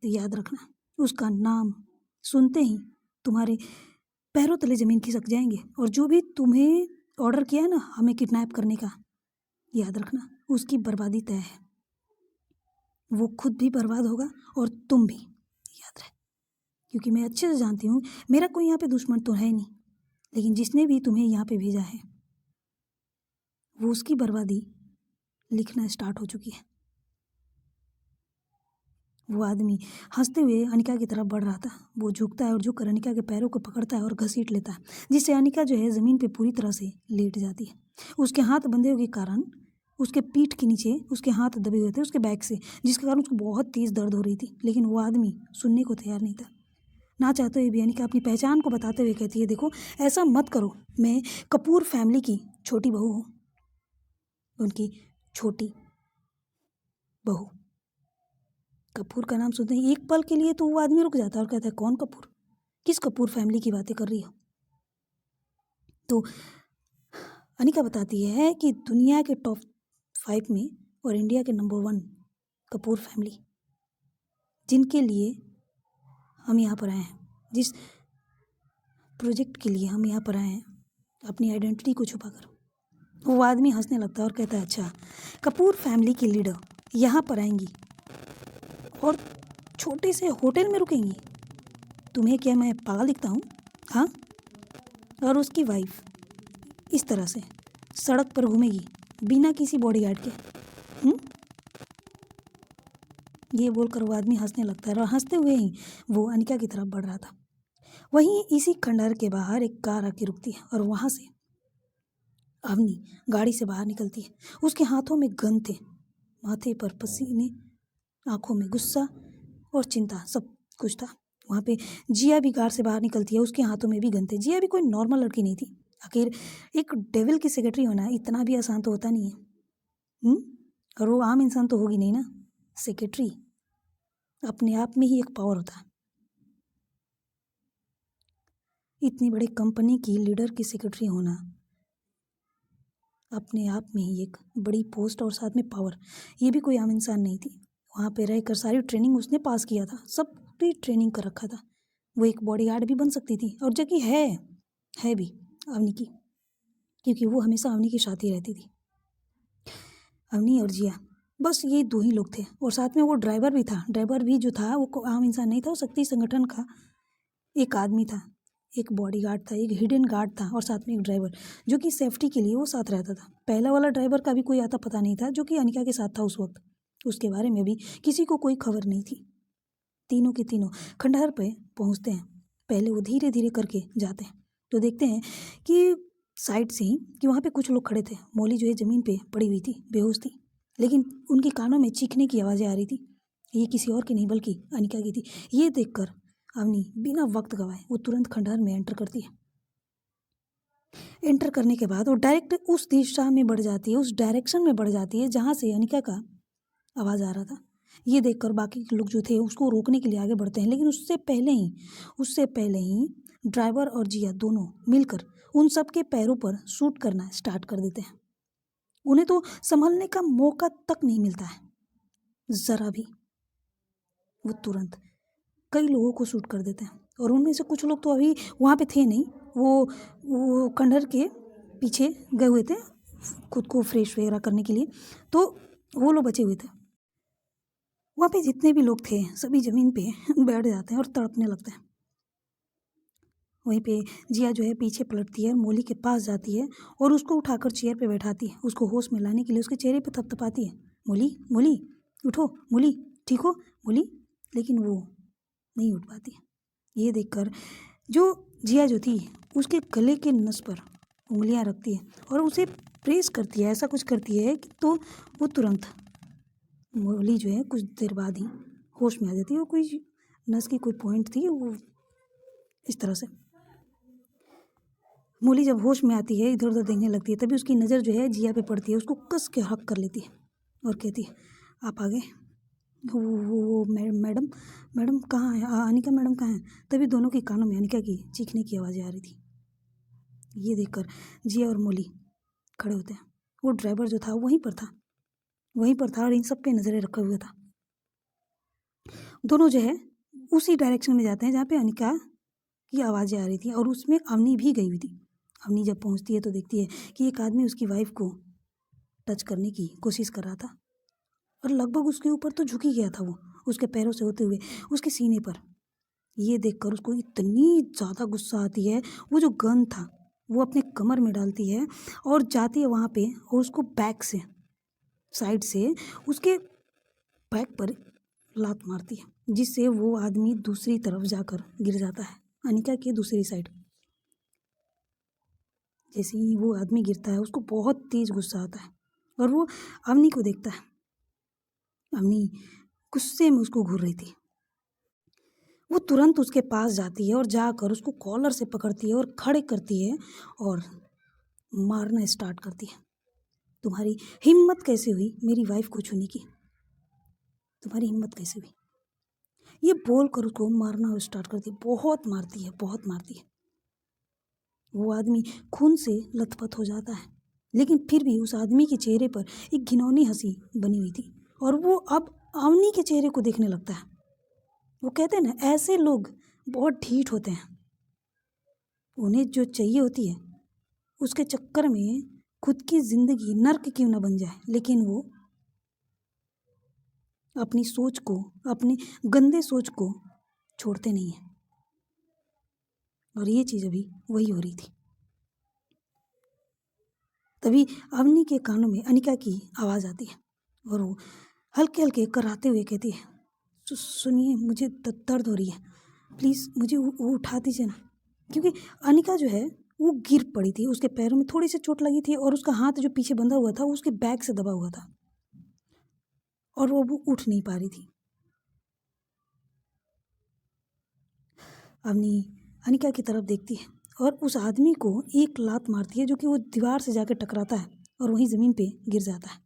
तो याद रखना, उसका नाम सुनते ही तुम्हारे पैरों तले ज़मीन खिसक जाएंगे। और जो भी तुम्हें ऑर्डर किया है ना हमें किडनैप करने का, याद रखना उसकी बर्बादी तय है। वो खुद भी बर्बाद होगा और तुम भी, याद रहे। क्योंकि मैं अच्छे से जानती हूँ मेरा कोई यहाँ पे दुश्मन तो है नहीं, लेकिन जिसने भी तुम्हें यहाँ पे भेजा है वो उसकी बर्बादी लिखना स्टार्ट हो चुकी है। वो आदमी हंसते हुए अनिका की तरफ बढ़ रहा था। वो झुकता है और झुककर अनिका के पैरों को पकड़ता है और घसीट लेता है, जिससे अनिका जो है ज़मीन पे पूरी तरह से लेट जाती है। उसके हाथ बंधे हुए के कारण उसके पीठ के नीचे उसके हाथ दबे हुए थे उसके बैक से, जिसके कारण उसको बहुत तेज़ दर्द हो रही थी। लेकिन वो आदमी सुनने को तैयार नहीं था। ना चाहते हुए भी अनिका अपनी पहचान को बताते हुए कहती है, देखो ऐसा मत करो, मैं कपूर फैमिली की छोटी बहू हूँ, उनकी छोटी बहू। कपूर का नाम सुनते ही एक पल के लिए तो वो आदमी रुक जाता है और कहता है, कौन कपूर, किस कपूर फैमिली की बातें कर रही हो। तो अनिका बताती है कि दुनिया के टॉप 5 में और इंडिया के नंबर 1 कपूर फैमिली, जिनके लिए हम यहाँ पर आए हैं, जिस प्रोजेक्ट के लिए हम यहाँ पर आए हैं अपनी आइडेंटिटी को छुपाकर। वो आदमी हंसने लगता है और कहता है, अच्छा कपूर फैमिली की लीडर यहाँ पर आएंगी और छोटे से होटल में रुकेंगी, तुम्हें क्या मैं पागल दिखता हूँ, हाँ। और उसकी वाइफ इस तरह से सड़क पर घूमेगी बिना किसी बॉडीगार्ड के। ये बोलकर वो आदमी हंसने लगता है और हंसते हुए ही वो अनिका की तरफ बढ़ रहा था। वहीं इसी खंडहर के बाहर एक कार आके रुकती है और वहाँ से अवनी गाड़ी से बाहर निकलती है। उसके हाथों में गन थे, माथे पर पसीने, आंखों में गुस्सा और चिंता, सब कुछ था। वहाँ पे जिया भी कार से बाहर निकलती है, उसके हाथों में भी गन थे। जिया भी कोई नॉर्मल लड़की नहीं थी। आखिर एक डेविल की सेक्रेटरी होना इतना भी आसान तो होता नहीं है। और वो आम इंसान तो होगी नहीं ना। सेक्रेटरी अपने आप में ही एक पावर होता है। इतनी बड़ी कंपनी की लीडर की सेक्रेटरी होना अपने आप में ही एक बड़ी पोस्ट और साथ में पावर। ये भी कोई आम इंसान नहीं थी। वहाँ पे रहकर सारी ट्रेनिंग उसने पास किया था, सब भी ट्रेनिंग कर रखा था। वो एक बॉडीगार्ड भी बन सकती थी, और जबकि है भी अवनी की, क्योंकि वो हमेशा अवनी के साथ ही रहती थी। अवनी और जिया, बस ये 2 ही लोग थे। और साथ में वो ड्राइवर भी था। ड्राइवर भी जो था वो आम इंसान नहीं था, वो शक्ति संगठन का एक आदमी था, एक बॉडीगार्ड था, एक हिडन गार्ड था, और साथ में एक ड्राइवर जो कि सेफ्टी के लिए वो साथ रहता था। पहला वाला ड्राइवर का भी कोई आता पता नहीं था, जो कि अनिका के साथ था उस वक्त। उसके बारे में भी किसी को कोई खबर नहीं थी। तीनों के तीनों खंडहर पे पहुंचते हैं। पहले वो धीरे धीरे करके जाते हैं तो देखते हैं कि साइड से ही कि वहाँ पे कुछ लोग खड़े थे। मौली जो है ज़मीन पे पड़ी हुई थी, बेहोश थी, लेकिन उनके कानों में चीखने की आवाज़ें आ रही थी। ये किसी और की नहीं बल्कि अनिका की थी। ये देखकर अवनी बिना वक्त गवाए वो तुरंत खंडहर में एंटर करती है। एंटर करने के बाद वो डायरेक्ट उस दिशा में बढ़ जाती है, उस डायरेक्शन में बढ़ जाती है जहाँ से अनिका का आवाज़ आ रहा था। ये देखकर बाकी के लोग जो थे उसको रोकने के लिए आगे बढ़ते हैं, लेकिन उससे पहले ही ड्राइवर और जिया दोनों मिलकर उन सब के पैरों पर शूट करना स्टार्ट कर देते हैं। उन्हें तो संभलने का मौका तक नहीं मिलता है ज़रा भी। वो तुरंत कई लोगों को शूट कर देते हैं, और उनमें से कुछ लोग तो अभी वहाँ पे थे नहीं। वो खंडहर के पीछे गए हुए थे खुद को फ्रेश वगैरह करने के लिए, तो वो लोग बचे हुए थे। वहाँ पे जितने भी लोग थे सभी ज़मीन पे बैठ जाते हैं और तड़पने लगते हैं। वहीं पे जिया जो है पीछे पलटती है, मोली के पास जाती है और उसको उठाकर चेयर पे बैठाती है। उसको होश में लाने के लिए उसके चेहरे पे थपथपाती है, मोली मोली उठो, मोली ठीक हो मोली, लेकिन वो नहीं उठ पाती। ये देखकर जो जिया जो थी उसके गले के नस पर उंगलियां रखती है और उसे प्रेस करती है, ऐसा कुछ करती है कि तो वो तुरंत मोली जो है कुछ देर बाद ही होश में आ जाती है। वो कोई नस की कोई पॉइंट थी, वो इस तरह से मोली जब होश में आती है इधर उधर देखने लगती है, तभी उसकी नज़र जो है जिया पे पड़ती है। उसको कस के हक कर लेती है और कहती है आप आ गए। वो मैडम मैडम कहाँ है, अनिका मैडम कहाँ हैं? तभी दोनों के कानों में अनिका की चीखने की आवाज़ें आ रही थी। ये देखकर जिया और मोली खड़े होते हैं। वो ड्राइवर जो था वहीं पर था और इन सब पे नज़रें रखा हुआ था। दोनों जो है उसी डायरेक्शन में जाते हैं जहाँ पे अनिका की आवाज़ें आ रही थी और उसमें अवनी भी गई हुई थी। अवनी जब पहुँचती है तो देखती है कि एक आदमी उसकी वाइफ को टच करने की कोशिश कर रहा था और लगभग उसके ऊपर तो झुक ही गया था, वो उसके पैरों से होते हुए उसके सीने पर। ये देखकर उसको इतनी ज़्यादा गुस्सा आती है, वो जो गन था वो अपने कमर में डालती है और जाती है वहाँ पे और उसको बैक से साइड से उसके बैक पर लात मारती है, जिससे वो आदमी दूसरी तरफ जाकर गिर जाता है, अनिका के दूसरी साइड। जैसे ही वो आदमी गिरता है उसको बहुत तेज गुस्सा आता है और वो अवनी को देखता है। अवनी गुस्से में उसको घूर रही थी। वो तुरंत उसके पास जाती है और जाकर उसको कॉलर से पकड़ती है और खड़े करती है और मारना स्टार्ट करती है। तुम्हारी हिम्मत कैसे हुई मेरी वाइफ को छूने की? तुम्हारी हिम्मत कैसे हुई? ये बोलकर उसको मारना स्टार्ट करती है। बहुत मारती है, बहुत मारती है। वो आदमी खून से लथपथ हो जाता है, लेकिन फिर भी उस आदमी के चेहरे पर एक घिनौनी हंसी बनी हुई थी और वो अब अवनी के चेहरे को देखने लगता है। वो कहते हैं ना, ऐसे लोग बहुत ढीठ होते हैं। उन्हें जो चाहिए होती है उसके चक्कर में खुद की ज़िंदगी नर्क क्यों ना बन जाए, लेकिन वो अपनी सोच को, अपनी गंदे सोच को छोड़ते नहीं हैं। और ये चीज़ अभी वही हो रही थी। तभी अवनी के कानों में अनिका की आवाज़ आती है और वो हल्के हल्के कराते हुए कहती है, सुनिए मुझे दर्द हो रही है, प्लीज़ मुझे वो उठा दीजिए ना। क्योंकि अनिका जो है वो गिर पड़ी थी, उसके पैरों में थोड़ी सी चोट लगी थी और उसका हाथ जो पीछे बंधा हुआ था उसके बैक से दबा हुआ था और वो उठ नहीं पा रही थी। अवनी अनिका की तरफ देखती है और उस आदमी को एक लात मारती है जो कि वो दीवार से जाकर टकराता है और वहीं ज़मीन पे गिर जाता है।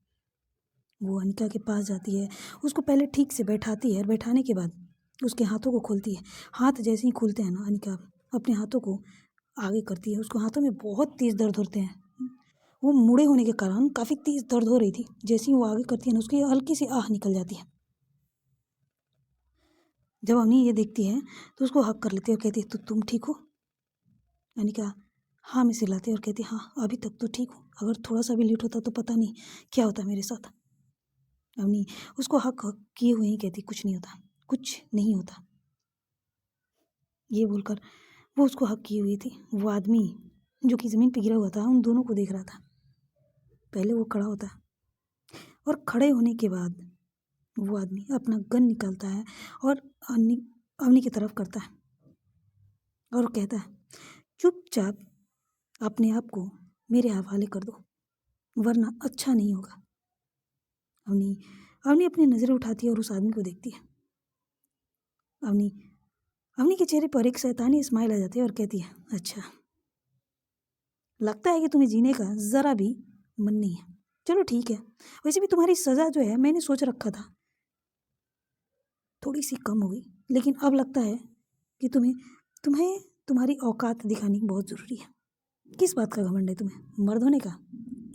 वो अनिका के पास जाती है, उसको पहले ठीक से बैठाती है और बैठाने के बाद उसके हाथों को खोलती है। हाथ जैसे ही खुलते हैं ना, अनिका अपने हाथों को आगे करती है। उसको हाथों में बहुत तेज़ दर्द होते हैं। वो मुड़े होने के कारण काफ़ी तेज़ दर्द हो रही थी। जैसे ही वो आगे करती है ना, उसकी हल्की सी आह निकल जाती है। जब अवनी ये देखती है तो उसको हक कर लेती है और कहती है, तो तुम ठीक हो? अनिका हाँ में सिलाती है और कहती है, हाँ अभी तक तो ठीक हूँ, अगर थोड़ा सा भी लेट होता तो पता नहीं क्या होता मेरे साथ। अवनी उसको हक किए हुए ही कहती, कुछ नहीं होता, कुछ नहीं होता। ये बोलकर वो उसको हक किए हुई थी। वो आदमी जो कि ज़मीन पे गिरा हुआ था उन दोनों को देख रहा था। पहले वो खड़ा होता है और खड़े होने के बाद वो आदमी अपना गन निकालता है और अवनी की तरफ करता है और कहता है, चुपचाप अपने आप को मेरे हवाले कर दो वरना अच्छा नहीं होगा। अवनी अवनी अपनी नज़रें उठाती है और उस आदमी को देखती है। अवनी अवनी के चेहरे पर एक शैतानी स्माइल आ जाती है और कहती है, अच्छा लगता है कि तुम्हें जीने का ज़रा भी मन नहीं है। चलो ठीक है, वैसे भी तुम्हारी सज़ा जो है मैंने सोच रखा था थोड़ी सी कम हो गई, लेकिन अब लगता है कि तुम्हें तुम्हारी औकात दिखानी बहुत ज़रूरी है। किस बात का घमंड है तुम्हें, मर्द होने का?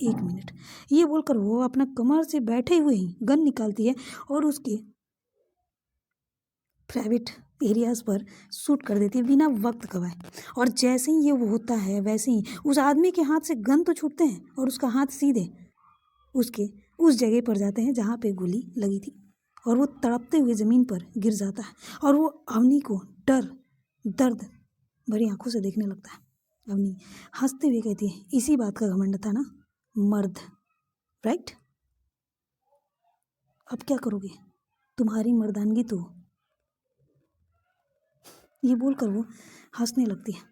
एक मिनट। ये बोलकर वो अपना कमर से बैठे हुए ही गन निकालती है और उसके प्राइवेट एरियाज़ पर शूट कर देती है बिना वक्त गवाए। और जैसे ही ये वो होता है वैसे ही उस आदमी के हाथ से गन तो छूटते हैं और उसका हाथ सीधे उसके उस जगह पर जाते हैं जहाँ पे गोली लगी थी और वो तड़पते हुए ज़मीन पर गिर जाता है और वो अवनी को दर्द भरी आंखों से देखने लगता है। अवनी हंसते हुए कहती है, इसी बात का घमंड था ना मर्द, राइट? अब क्या करोगे, तुम्हारी मर्दानगी तो। ये बोलकर वो हंसने लगती है।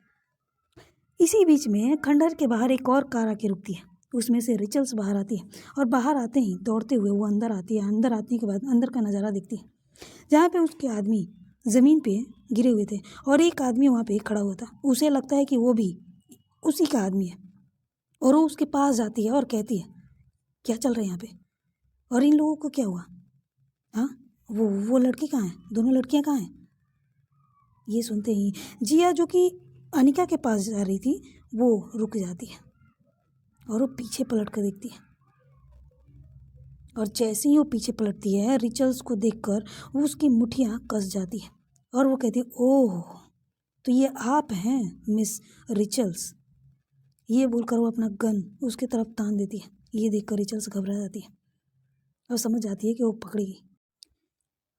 इसी बीच में खंडहर के बाहर एक और कार आके रुकती है। उसमें से रिचल्स बाहर आती है और बाहर आते ही दौड़ते हुए वो अंदर आती है। अंदर आने के बाद अंदर का नज़ारा देखती है जहाँ पे उसके आदमी ज़मीन पे गिरे हुए थे और एक आदमी वहाँ पे खड़ा हुआ था। उसे लगता है कि वो भी उसी का आदमी है और वो उसके पास जाती है और कहती है, क्या चल रहा है यहाँ पे और इन लोगों को क्या हुआ? हाँ, वो लड़की कहाँ है? दोनों लड़कियाँ कहाँ हैं? ये सुनते ही जिया, जो कि अनिका के पास जा रही थी, वो रुक जाती है और वो पीछे पलट कर देखती है। और जैसे ही वो पीछे पलटती है, रिचल्स को देखकर वो उसकी मुठ्ठियाँ कस जाती है और वो कहती है, ओह, तो ये आप हैं मिस रिचल्स। ये बोलकर वो अपना गन उसकी तरफ तान देती है। ये देखकर रिचल्स घबरा जाती है और समझ जाती है कि वो पकड़ी गई।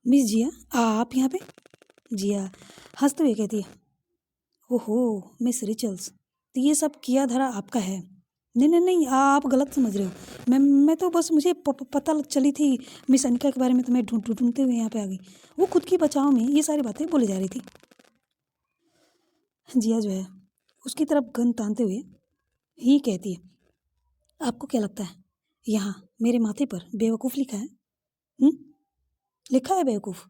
मिस जिया, आप यहाँ पे? जिया हंसते हुए कहती है, ओहो मिस रिचल्स, तो ये सब किया धरा आपका है? नहीं नहीं नहीं, आप गलत समझ रहे हो। मैं तो बस मुझे पता चली थी मिस अनिका के बारे में, तो मैं ढूंढते हुए यहाँ पे आ गई। वो खुद की बचाव में ये सारी बातें बोले जा रही थी। जिया जो है उसकी तरफ गन तानते हुए ही कहती है, आपको क्या लगता है यहाँ मेरे माथे पर बेवकूफ़ लिखा है? लिखा है बेवकूफ़?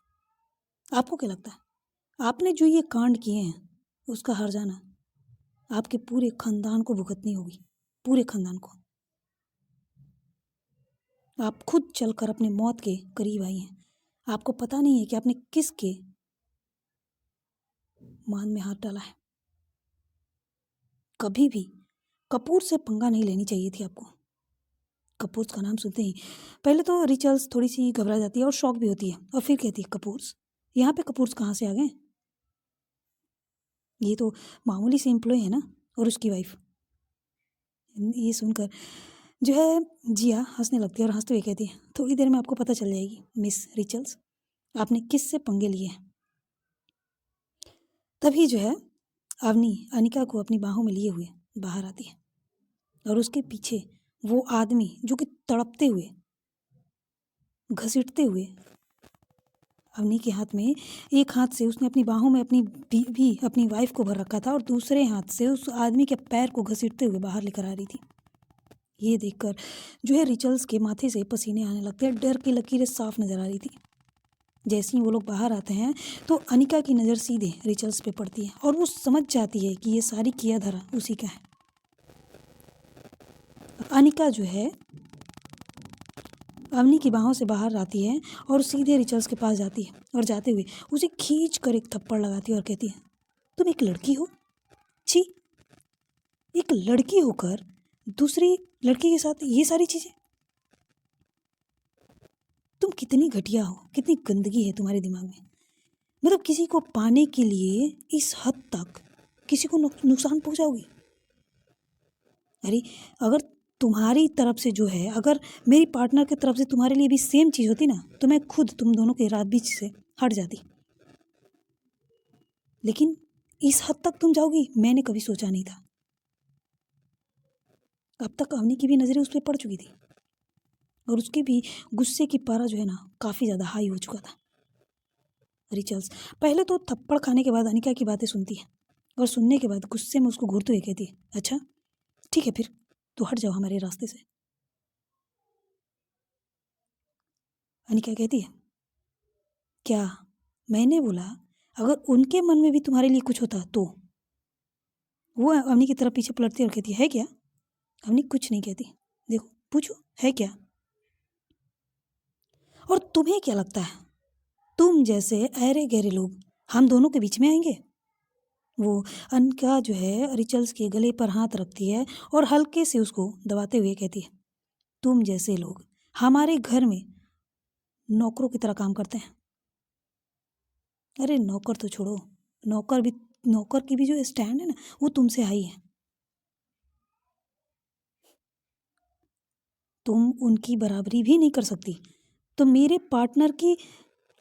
आपको क्या लगता है आपने जो ये कांड किए हैं उसका हर्जाना आपके पूरे खानदान को भुगतनी होगी, पूरे खानदान को। आप खुद चलकर अपने मौत के करीब आई हैं। आपको पता नहीं है कि आपने किसके मान में हाथ डाला है। कभी भी कपूर से पंगा नहीं लेनी चाहिए थी आपको। कपूर्स का नाम सुनते ही पहले तो रिचल्स थोड़ी सी घबरा जाती है और शॉक भी होती है और फिर कहती है, कपूर्स? यहाँ पे कपूर्स कहाँ से आ गए? ये तो मामूली से एम्प्लॉय है ना, और उसकी वाइफ। ये सुनकर जो है जिया हंसने लगती है और हंसते हुए कहती है, थोड़ी देर में आपको पता चल जाएगी मिस रिचल्स, आपने किस से पंगे लिए हैं। तभी जो है अवनी अनिका को अपनी बाहों में लिए हुए बाहर आती है और उसके पीछे वो आदमी जो कि तड़पते हुए घसीटते हुए अवनी के हाथ में, एक हाथ से उसने अपनी बाहों में अपनी बीवी अपनी वाइफ को भर रखा था और दूसरे हाथ से उस आदमी के पैर को घसीटते हुए बाहर लेकर आ रही थी। ये देखकर जो है रिचल्स के माथे से पसीने आने लगते हैं। डर की लकीरें साफ नजर आ रही थी। जैसे ही वो लोग बाहर आते हैं तो अनिका की नज़र सीधे रिचल्स पे पड़ती है और वो समझ जाती है कि ये सारी किया धरा उसी का है। अनिका जो है अवनी की बाहों से बाहर आती है और सीधे रिचल्स के पास जाती है और जाते हुए उसे खींच कर एक थप्पड़ लगाती है और कहती है, तुम एक लड़की हो? छी, एक लड़की होकर दूसरी लड़की के साथ ये सारी चीज़ें? तुम कितनी घटिया हो, कितनी गंदगी है तुम्हारे दिमाग में। मतलब किसी को पाने के लिए इस हद तक किसी को नुकसान पहुंचाओगी? अरे अगर तुम्हारी तरफ से जो है, अगर मेरी पार्टनर की तरफ से तुम्हारे लिए भी सेम चीज़ होती ना, तो मैं खुद तुम दोनों के रात बीच से हट जाती। लेकिन इस हद तक तुम जाओगी मैंने कभी सोचा नहीं था। अब तक अवनी की भी नज़रें उस पर पड़ चुकी थी और उसके भी गुस्से की पारा जो है ना काफ़ी ज़्यादा हाई हो चुका था। रिचल्स पहले तो थप्पड़ खाने के बाद अनिका की बातें सुनती है और सुनने के बाद गुस्से में उसको घूरते हुए कहती है, अच्छा ठीक है फिर तो हट जाओ हमारे रास्ते से। अनिका कहती है, क्या मैंने बोला अगर उनके मन में भी तुम्हारे लिए कुछ होता तो? वो अवनी की तरफ पीछे पलटती और कहती है क्या? अवनी कुछ नहीं कहती। देखो पूछो है क्या? और तुम्हें क्या लगता है तुम जैसे अरे गहरे लोग हम दोनों के बीच में आएंगे? वो अनिका जो है रिचल्स के गले पर हाथ रखती है और हल्के से उसको दबाते हुए कहती है, तुम जैसे लोग हमारे घर में नौकरों की तरह काम करते हैं। अरे नौकर तो छोड़ो, नौकर की भी जो स्टैंड है ना वो तुमसे हाई है। तुम उनकी बराबरी भी नहीं कर सकती, तो मेरे पार्टनर की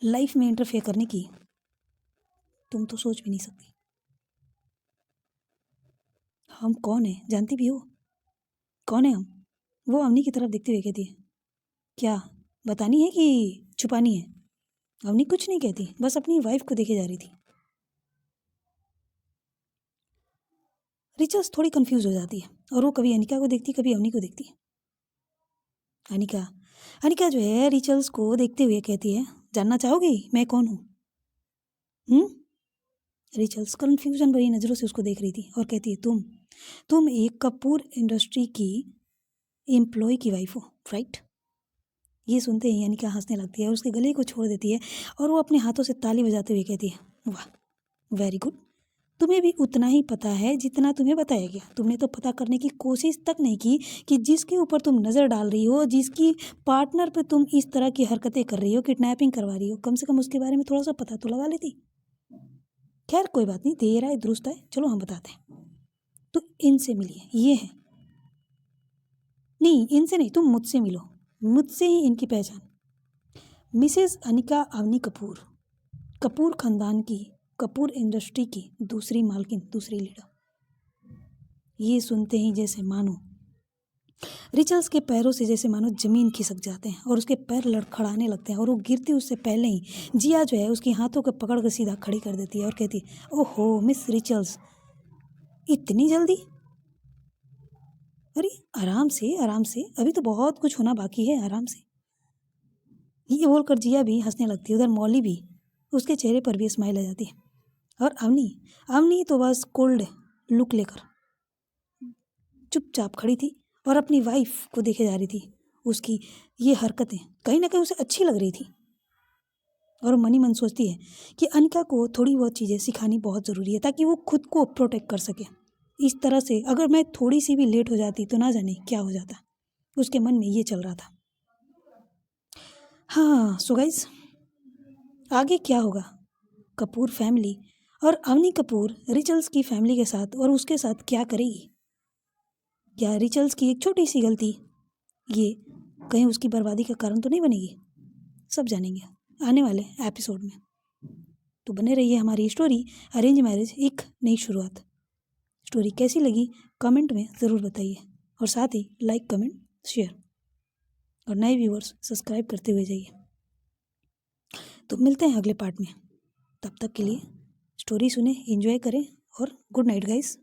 लाइफ में इंटरफेयर करने की तुम तो सोच भी नहीं सकती। हम कौन है जानती भी हो? कौन है हम? वो अवनी की तरफ देखते हुए कहती है। क्या बतानी है कि छुपानी है? अवनी कुछ नहीं कहती, बस अपनी वाइफ को देखे जा रही थी। रिचर्स थोड़ी कंफ्यूज हो जाती है और वो कभी अनिका को देखती, कभी अवनी को देखती। अनिका अनिका जो है रिचर्स को देखते हुए कहती है, जानना चाहोगी मैं कौन हूँ? रिचर्स कन्फ्यूजन भरी नज़रों से उसको देख रही थी और कहती है, तुम एक कपूर इंडस्ट्री की एम्प्लॉय की वाइफ हो, राइट? ये सुनते ही अनिका हंसने लगती है और उसके गले को छोड़ देती है और वो अपने हाथों से ताली बजाते हुए कहती है, वाह वेरी गुड, तुम्हें भी उतना ही पता है जितना तुम्हें बताया गया। तुमने तो पता करने की कोशिश तक नहीं की कि जिसके ऊपर तुम नज़र डाल रही हो, जिसकी पार्टनर पे तुम इस तरह की हरकतें कर रही हो, किडनैपिंग करवा रही हो, कम से कम उसके बारे में थोड़ा सा पता तो लगा लेती। खैर कोई बात नहीं, देर आए दुरुस्त आए, चलो हम बताते हैं। तो इनसे मिलिए, ये है। नहीं इनसे नहीं, तुम मुझसे मिलो, मुझसे ही इनकी पहचान। मिसेस अनिका अवनी कपूर, कपूर खानदान की, कपूर इंडस्ट्री की दूसरी मालकिन, दूसरी लीडर। ये सुनते ही जैसे मानो रिचल्स के पैरों से जैसे मानो जमीन खिसक जाते हैं और उसके पैर लड़खड़ाने लगते हैं और वो गिरती उससे पहले ही जिया जो है उसके हाथों को पकड़ कर सीधा खड़ी कर देती है और कहती है, ओहो मिस रिचल्स, इतनी जल्दी? अरे आराम से आराम से, अभी तो बहुत कुछ होना बाकी है, आराम से। ये बोलकर जिया भी हंसने लगती है, उधर मौली भी, उसके चेहरे पर भी स्माइल आ जाती है। और अवनी अवनी तो बस कोल्ड लुक लेकर चुपचाप खड़ी थी और अपनी वाइफ को देखे जा रही थी। उसकी ये हरकतें कहीं ना कहीं उसे अच्छी लग रही थी और मनी मन सोचती है कि अनिका को थोड़ी बहुत चीज़ें सिखानी बहुत ज़रूरी है ताकि वो खुद को प्रोटेक्ट कर सके। इस तरह से अगर मैं थोड़ी सी भी लेट हो जाती तो ना जाने क्या हो जाता, उसके मन में ये चल रहा था। हाँ सो गाइस, आगे क्या होगा? कपूर फैमिली और अवनी कपूर रिचल्स की फैमिली के साथ और उसके साथ क्या करेगी? क्या रिचल्स की एक छोटी सी गलती ये कहीं उसकी बर्बादी का कारण तो नहीं बनेगी? सब जानेंगे आने वाले एपिसोड में। तो बने रहिए हमारी स्टोरी अरेंज मैरिज एक नई शुरुआत। स्टोरी कैसी लगी कमेंट में ज़रूर बताइए और साथ ही लाइक कमेंट शेयर और नए व्यूअर्स सब्सक्राइब करते हुए जाइए। तो मिलते हैं अगले पार्ट में, तब तक के लिए स्टोरी सुने, एंजॉय करें और गुड नाइट गाइस।